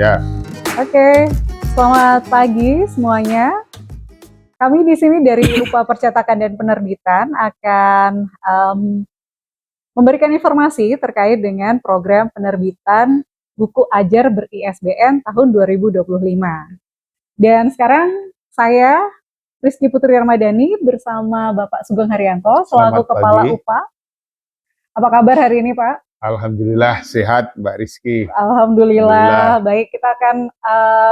Ya. Oke, selamat pagi semuanya. Kami di sini dari UPA Percetakan dan Penerbitan akan memberikan informasi terkait dengan program penerbitan buku ajar ber-ISBN tahun 2025. Dan sekarang saya, Rizky Putri Ramadhani, bersama Bapak Sugeng Haryanto, selaku Kepala UPA. Apa kabar hari ini, Pak? Alhamdulillah sehat, Mbak Rizky. Alhamdulillah. Baik, kita akan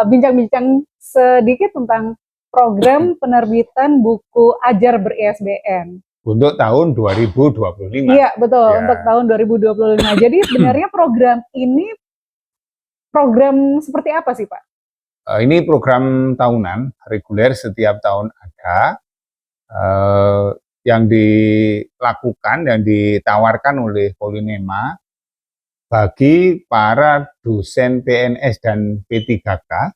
bincang-bincang sedikit tentang program penerbitan buku ajar ber-ISBN. Untuk tahun 2025. Iya, betul, untuk tahun 2025. Jadi sebenarnya program ini program seperti apa sih, Pak? Ini program tahunan, reguler setiap tahun ada. Yang dilakukan, yang ditawarkan oleh Polynema bagi para dosen PNS dan P3K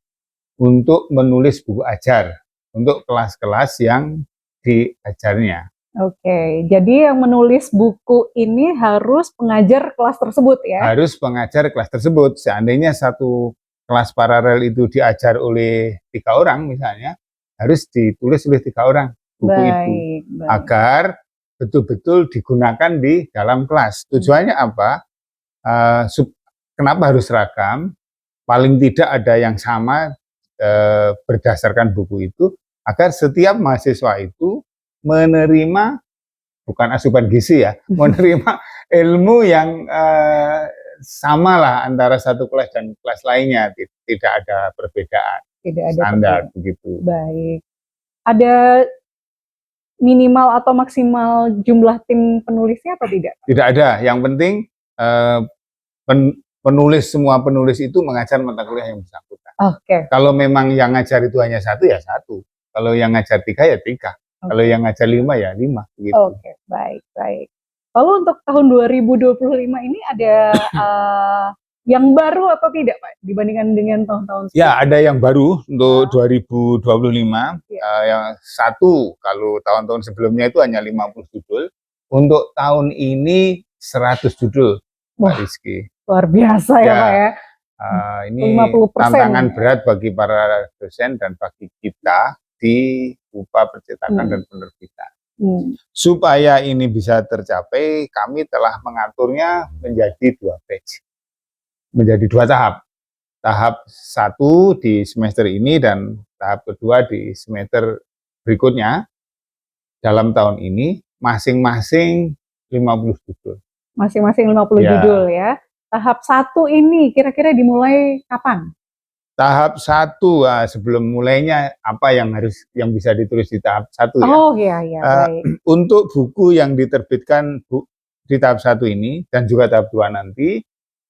untuk menulis buku ajar untuk kelas-kelas yang diajarnya. Oke, jadi yang menulis buku ini harus pengajar kelas tersebut ya? Harus pengajar kelas tersebut. Seandainya satu kelas paralel itu diajar oleh 3 orang misalnya, harus ditulis oleh 3 orang buku itu. Agar betul-betul digunakan di dalam kelas. Tujuannya apa? Kenapa harus seragam? Paling tidak ada yang sama berdasarkan buku itu, agar setiap mahasiswa itu menerima, bukan asupan gizi ya, menerima ilmu yang sama lah antara satu kelas dan kelas lainnya, tidak ada perbedaan. Tidak ada standar perbedaan. Begitu. Baik. Ada minimal atau maksimal jumlah tim penulisnya atau tidak? Tidak ada. Yang penting semua penulis itu mengajar mata kuliah yang bersangkutan. Oke. Kalau memang yang ngajar itu hanya 1 ya 1. Kalau yang ngajar 3 ya 3. Kalau yang ngajar 5 ya 5. Gitu. Oke, baik. Lalu untuk tahun 2025 ini ada yang baru atau tidak, Pak, dibandingkan dengan tahun-tahun sebelumnya? Ya, ada yang baru untuk 2025. Yang 1, kalau tahun-tahun sebelumnya itu hanya 50 judul. Untuk tahun ini 100 judul, Pak Rizky. Luar biasa ya, Pak ya. Ini 50%. Tantangan berat bagi para dosen dan bagi kita di UPA Percetakan dan Penerbitan. Supaya ini bisa tercapai, kami telah mengaturnya menjadi 2 batch. Menjadi 2 tahap. Tahap 1 di semester ini dan tahap kedua di semester berikutnya. Dalam tahun ini masing-masing 50 judul. Masing-masing 50 judul ya. Tahap 1 ini kira-kira dimulai kapan? Tahap 1, sebelum mulainya apa yang bisa ditulis di tahap 1 ya. Oh iya, baik. Untuk buku yang diterbitkan di tahap 1 ini dan juga tahap 2 nanti,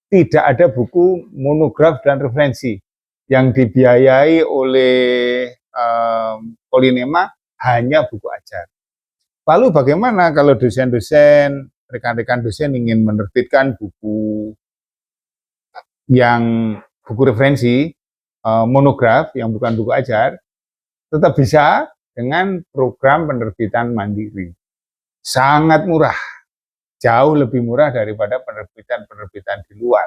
tidak ada buku monograf dan referensi. Yang dibiayai oleh Polynema hanya buku ajar. Lalu bagaimana kalau dosen-dosen, rekan-rekan dosen ingin menerbitkan buku referensi, monograf yang bukan buku ajar, tetap bisa dengan program penerbitan mandiri. Sangat murah, jauh lebih murah daripada penerbitan-penerbitan di luar.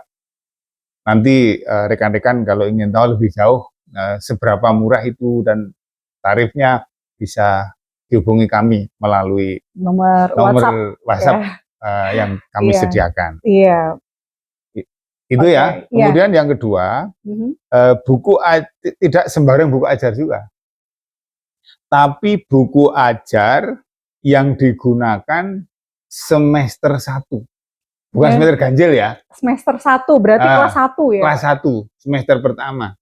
Nanti rekan-rekan kalau ingin tahu lebih jauh seberapa murah itu dan tarifnya, bisa dihubungi kami melalui nomor WhatsApp yang kami sediakan. Iya. Itu ya. Kemudian yang kedua, tidak sembarang buku ajar juga. Tapi buku ajar yang digunakan semester 1. Bukan semester ganjil ya. Semester 1, berarti kelas 1 ya? Kelas 1, semester pertama.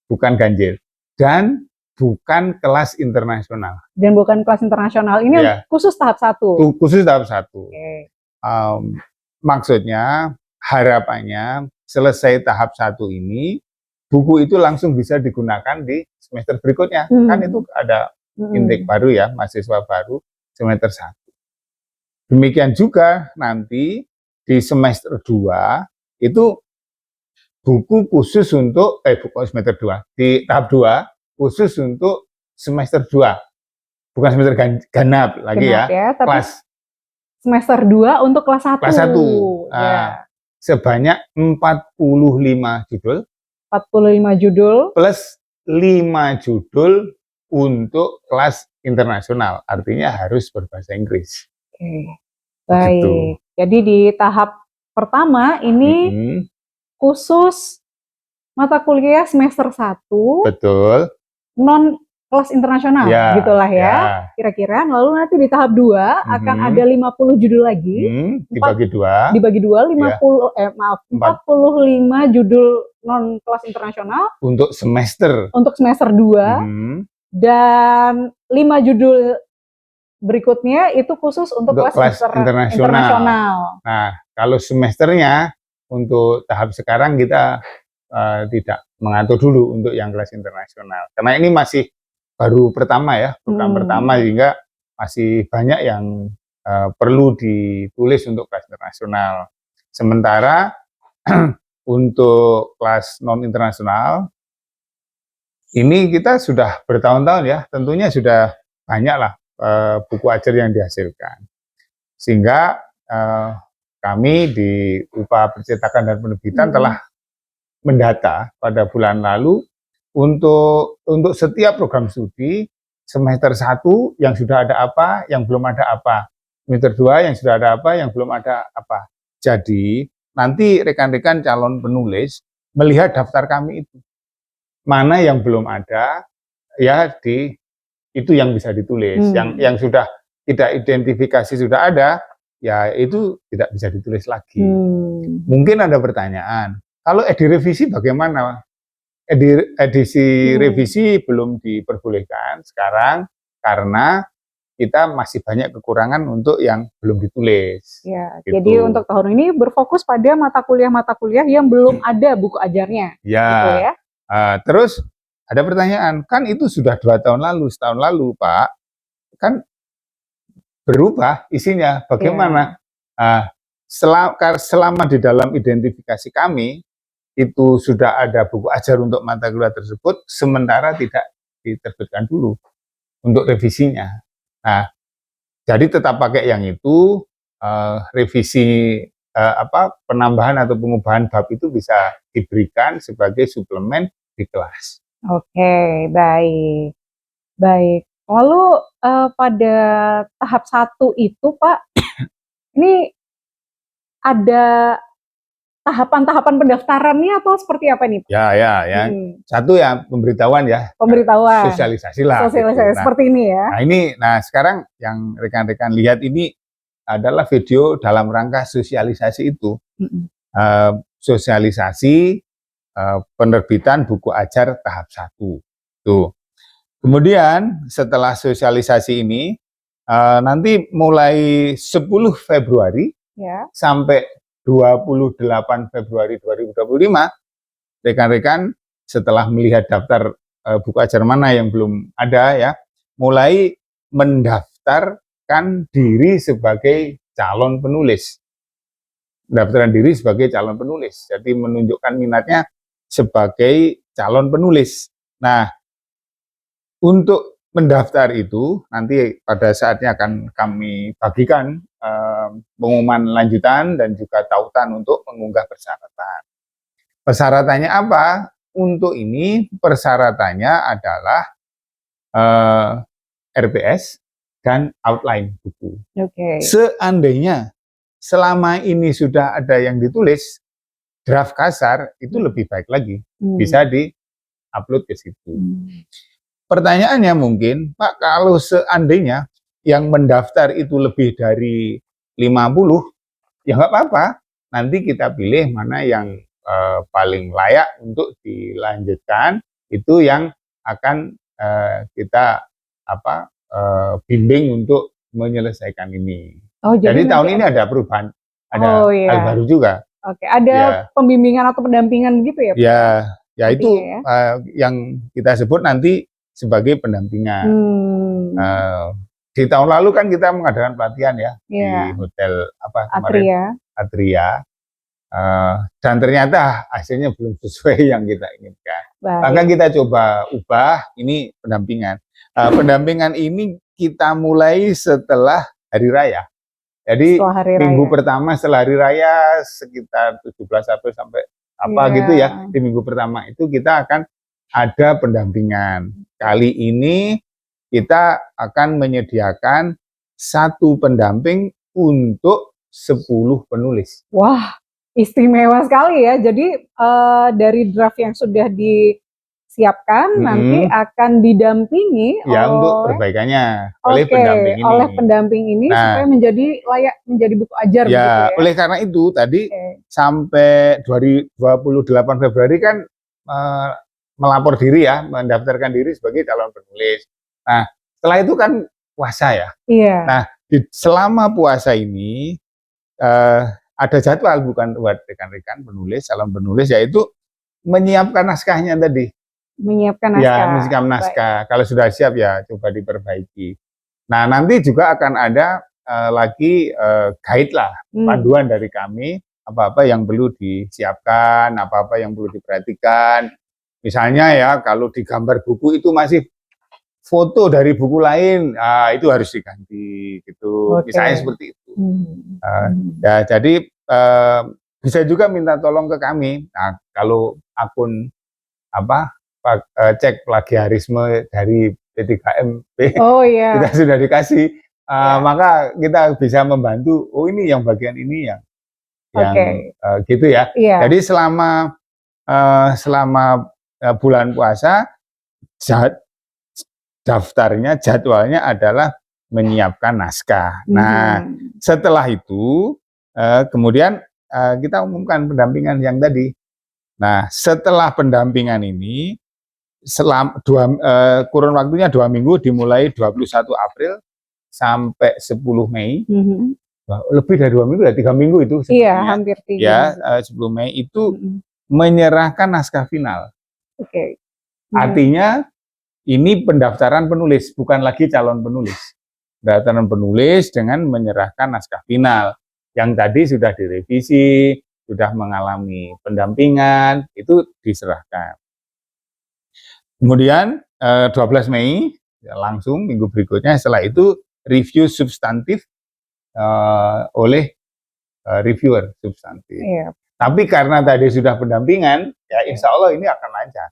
Bukan ganjil. Dan bukan kelas internasional. Dan bukan kelas internasional. Ini khusus tahap 1? Khusus tahap 1. Maksudnya, harapannya selesai tahap 1 ini, buku itu langsung bisa digunakan di semester berikutnya. Kan itu ada intake baru ya, mahasiswa baru semester 1. Demikian juga nanti di semester 2 itu buku khusus untuk buku semester 2 di tahap 2 khusus untuk semester 2. Bukan semester genap lagi ya. Kelas semester 2 untuk kelas 1. Kelas 1. Sebanyak 45 judul. 45 judul. Plus 5 judul untuk kelas internasional. Artinya harus berbahasa Inggris. Oke. Baik. Begitu. Jadi di tahap pertama ini khusus mata kuliah semester 1. Betul. Non kelas internasional, Ya, gitulah ya, kira-kira. Lalu nanti di tahap 2 akan ada 50 judul lagi. Dibagi dua. 45 judul non kelas internasional. Untuk semester. Untuk semester 2. Dan 5 judul berikutnya itu khusus untuk kelas internasional. Nah, kalau semesternya untuk tahap sekarang kita tidak mengatur dulu untuk yang kelas internasional. Karena ini masih baru pertama ya, program pertama, sehingga masih banyak yang perlu ditulis untuk kelas internasional. Sementara untuk kelas non internasional ini kita sudah bertahun-tahun ya, tentunya sudah banyak lah buku ajar yang dihasilkan. Sehingga kami di UPA Percetakan dan Penerbitan telah mendata pada bulan lalu untuk setiap program studi semester 1 yang sudah ada apa, yang belum ada apa. Semester 2 yang sudah ada apa, yang belum ada apa. Jadi nanti rekan-rekan calon penulis melihat daftar kami itu. Mana yang belum ada, ya itu yang bisa ditulis. Yang sudah tidak identifikasi sudah ada, ya itu tidak bisa ditulis lagi. Mungkin ada pertanyaan, kalau revisi bagaimana? Edisi revisi belum diperbolehkan sekarang karena kita masih banyak kekurangan untuk yang belum ditulis. Ya, gitu. Jadi untuk tahun ini berfokus pada mata kuliah yang belum ada buku ajarnya. Ya. Gitu ya. Terus ada pertanyaan, kan itu sudah 2 tahun lalu, setahun lalu Pak, kan berubah isinya. Bagaimana? Selama di dalam identifikasi kami itu sudah ada buku ajar untuk mata kuliah tersebut, sementara tidak diterbitkan dulu untuk revisinya. Nah, jadi tetap pakai yang itu, revisi penambahan atau pengubahan bab itu bisa diberikan sebagai suplemen di kelas. Oke, baik. Baik. Lalu pada tahap 1 itu Pak, ini ada tahapan-tahapan pendaftarannya atau seperti apa nih Pak? Ya. Satu ya pemberitahuan ya. Pemberitahuan. Sosialisasi lah. Sosialisasi gitu. seperti ini ya. Nah sekarang yang rekan-rekan lihat ini adalah video dalam rangka sosialisasi itu. Sosialisasi penerbitan buku ajar tahap 1. Tuh. Kemudian setelah sosialisasi ini nanti mulai 10 Februari sampai 28 Februari 2025, rekan-rekan setelah melihat daftar buku ajar mana yang belum ada ya, mulai mendaftarkan diri sebagai calon penulis. Mendaftarkan diri sebagai calon penulis. Jadi menunjukkan minatnya sebagai calon penulis. Nah, untuk mendaftar itu nanti pada saatnya akan kami bagikan pengumuman lanjutan dan juga tautan untuk mengunggah persyaratan. Persyaratannya apa? Untuk ini persyaratannya adalah RPS dan outline buku. Seandainya selama ini sudah ada yang ditulis, draft kasar itu lebih baik lagi. Bisa di-upload ke situ. Pertanyaannya mungkin, Pak, kalau seandainya yang mendaftar itu lebih dari 50, ya nggak apa-apa. Nanti kita pilih mana yang paling layak untuk dilanjutkan, itu yang akan kita bimbing untuk menyelesaikan ini. Jadi tahun ini ada perubahan, ada hal baru juga. Oke, ada pembimbingan atau pendampingan gitu ya Pak? Ya itu yang kita sebut nanti sebagai pendampingan. Di tahun lalu kan kita mengadakan pelatihan ya di hotel Atria. Dan ternyata hasilnya belum sesuai yang kita inginkan. Maka kita coba ubah ini pendampingan. Pendampingan ini kita mulai setelah hari raya. Jadi minggu pertama setelah hari raya sekitar 17 April sampai apa gitu ya. Di minggu pertama itu kita akan ada pendampingan. Kali ini kita akan menyediakan satu pendamping untuk 10 penulis. Wah, istimewa sekali ya. Jadi dari draft yang sudah disiapkan nanti akan didampingi untuk perbaikannya oleh pendamping ini. Oleh pendamping ini supaya menjadi layak menjadi buku ajar begitu ya. Oleh karena itu tadi sampai 28 Februari kan melapor diri ya, mendaftarkan diri sebagai calon penulis. Nah, setelah itu kan puasa ya. Iya. Nah, selama puasa ini ada jadwal bukan buat rekan-rekan penulis, calon penulis, yaitu menyiapkan naskahnya tadi. Menyiapkan naskah. Ya, menyiapkan naskah. Baik. Kalau sudah siap ya coba diperbaiki. Nah, nanti juga akan ada lagi guide lah, panduan dari kami, apa-apa yang perlu disiapkan, apa-apa yang perlu diperhatikan. Misalnya ya, kalau di gambar buku itu masih foto dari buku lain, itu harus diganti gitu. Misalnya seperti itu. Ya, jadi bisa juga minta tolong ke kami. Nah, kalau akun cek plagiarisme dari P3MP kita sudah dikasih, maka kita bisa membantu. Oh, ini yang bagian ini yang gitu ya. Jadi selama bulan puasa daftarnya, jadwalnya adalah menyiapkan naskah. Nah, setelah itu kemudian kita umumkan pendampingan yang tadi. Nah, setelah pendampingan ini kurun waktunya 2 minggu, dimulai 21 April sampai 10 Mei. Lebih dari 2 minggu ya, 3 minggu itu sebetulnya. Iya, hampir 3 ya, 10 Mei itu menyerahkan naskah final. Artinya ini pendaftaran penulis, bukan lagi calon penulis. Pendaftaran penulis dengan menyerahkan naskah final. Yang tadi sudah direvisi, sudah mengalami pendampingan, itu diserahkan. Kemudian 12 Mei, ya langsung minggu berikutnya, setelah itu review substantif oleh reviewer substantif. Tapi karena tadi sudah pendampingan, ya insya Allah ini akan lancar.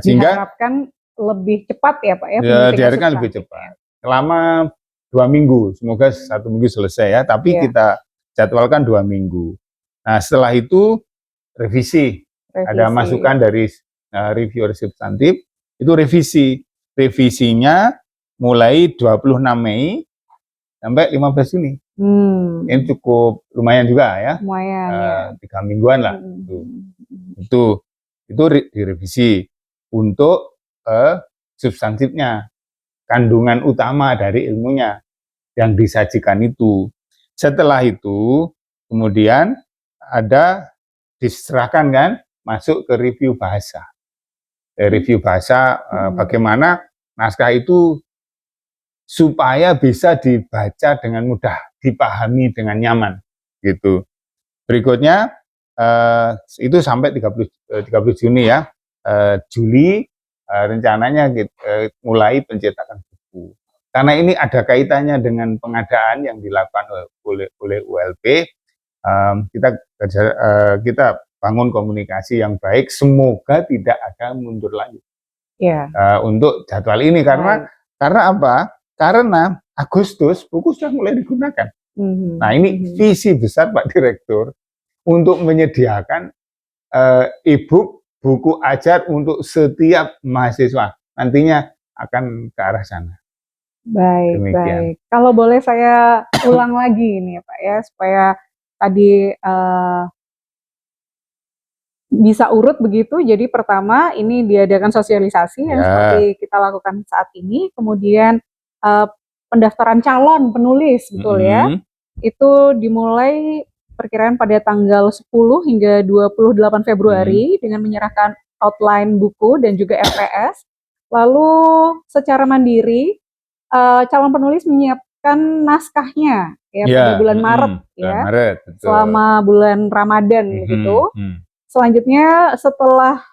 Sehingga diharapkan lebih cepat ya Pak ya? Diharapkan lebih cepat. Selama 2 minggu, semoga 1 minggu selesai ya, tapi kita jadwalkan 2 minggu. Nah, setelah itu revisi. Ada masukan dari reviewer substantif, itu revisi. Revisinya mulai 26 Mei sampai 15 Juni. Ini cukup lumayan juga ya. Lumayan 3 mingguan lah. Itu direvisi untuk substantifnya, kandungan utama dari ilmunya yang disajikan itu. Setelah itu kemudian ada diserahkan kan, masuk ke review bahasa. Review bahasa bagaimana naskah itu supaya bisa dibaca dengan mudah, dipahami dengan nyaman gitu. Berikutnya itu sampai 30 Juni ya. Juli rencananya mulai pencetakan buku. Karena ini ada kaitannya dengan pengadaan yang dilakukan oleh ULP, kita bangun komunikasi yang baik. Semoga tidak ada mundur lagi untuk jadwal ini, karena apa? Karena Agustus buku sudah mulai digunakan. Nah, ini visi besar Pak Direktur untuk menyediakan e-book, buku ajar untuk setiap mahasiswa. Nantinya akan ke arah sana. Baik, demikian. Baik. Kalau boleh saya ulang lagi nih Pak ya, supaya tadi bisa urut begitu. Jadi pertama ini diadakan sosialisasi yang seperti kita lakukan saat ini. Kemudian pendaftaran calon penulis, betul ya. Itu dimulai perkiraan pada tanggal 10 hingga 28 Februari dengan menyerahkan outline buku dan juga FPS. Lalu secara mandiri calon penulis menyiapkan naskahnya ya pada bulan Maret selama bulan Ramadan begitu. Selanjutnya setelah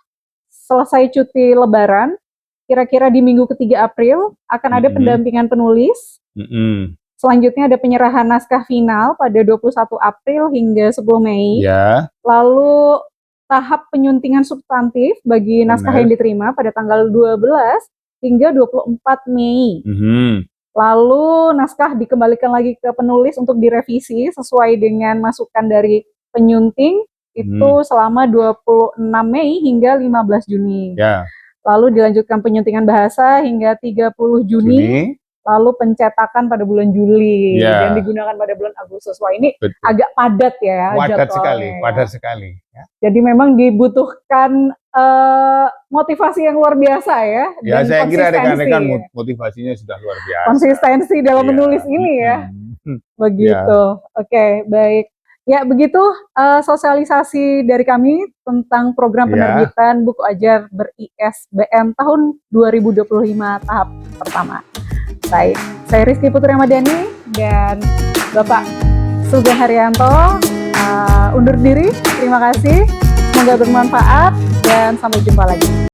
selesai cuti Lebaran, kira-kira di minggu ketiga April akan ada pendampingan penulis. Selanjutnya ada penyerahan naskah final pada 21 April hingga 10 Mei. Lalu tahap penyuntingan substantif bagi naskah Benar. yang diterima pada tanggal 12 hingga 24 Mei. Lalu naskah dikembalikan lagi ke penulis untuk direvisi sesuai dengan masukan dari penyunting itu selama 26 Mei hingga 15 Juni. Ya. Lalu dilanjutkan penyuntingan bahasa hingga 30 Juni. Lalu pencetakan pada bulan Juli dan digunakan pada bulan Agustus. Wah, ini agak padat ya. Padat sekali. Ya. Jadi memang dibutuhkan motivasi yang luar biasa ya. Ya, saya kira rekan-rekan motivasinya sudah luar biasa. Konsistensi dalam menulis ini ya. Begitu. Oke, baik. Ya, begitu sosialisasi dari kami tentang program penerbitan buku ajar ber-ISBN tahun 2025 tahap pertama. Baik, saya Rizky Putri Ramadhani dan Bapak Sugeng Haryanto undur diri. Terima kasih, semoga bermanfaat dan sampai jumpa lagi.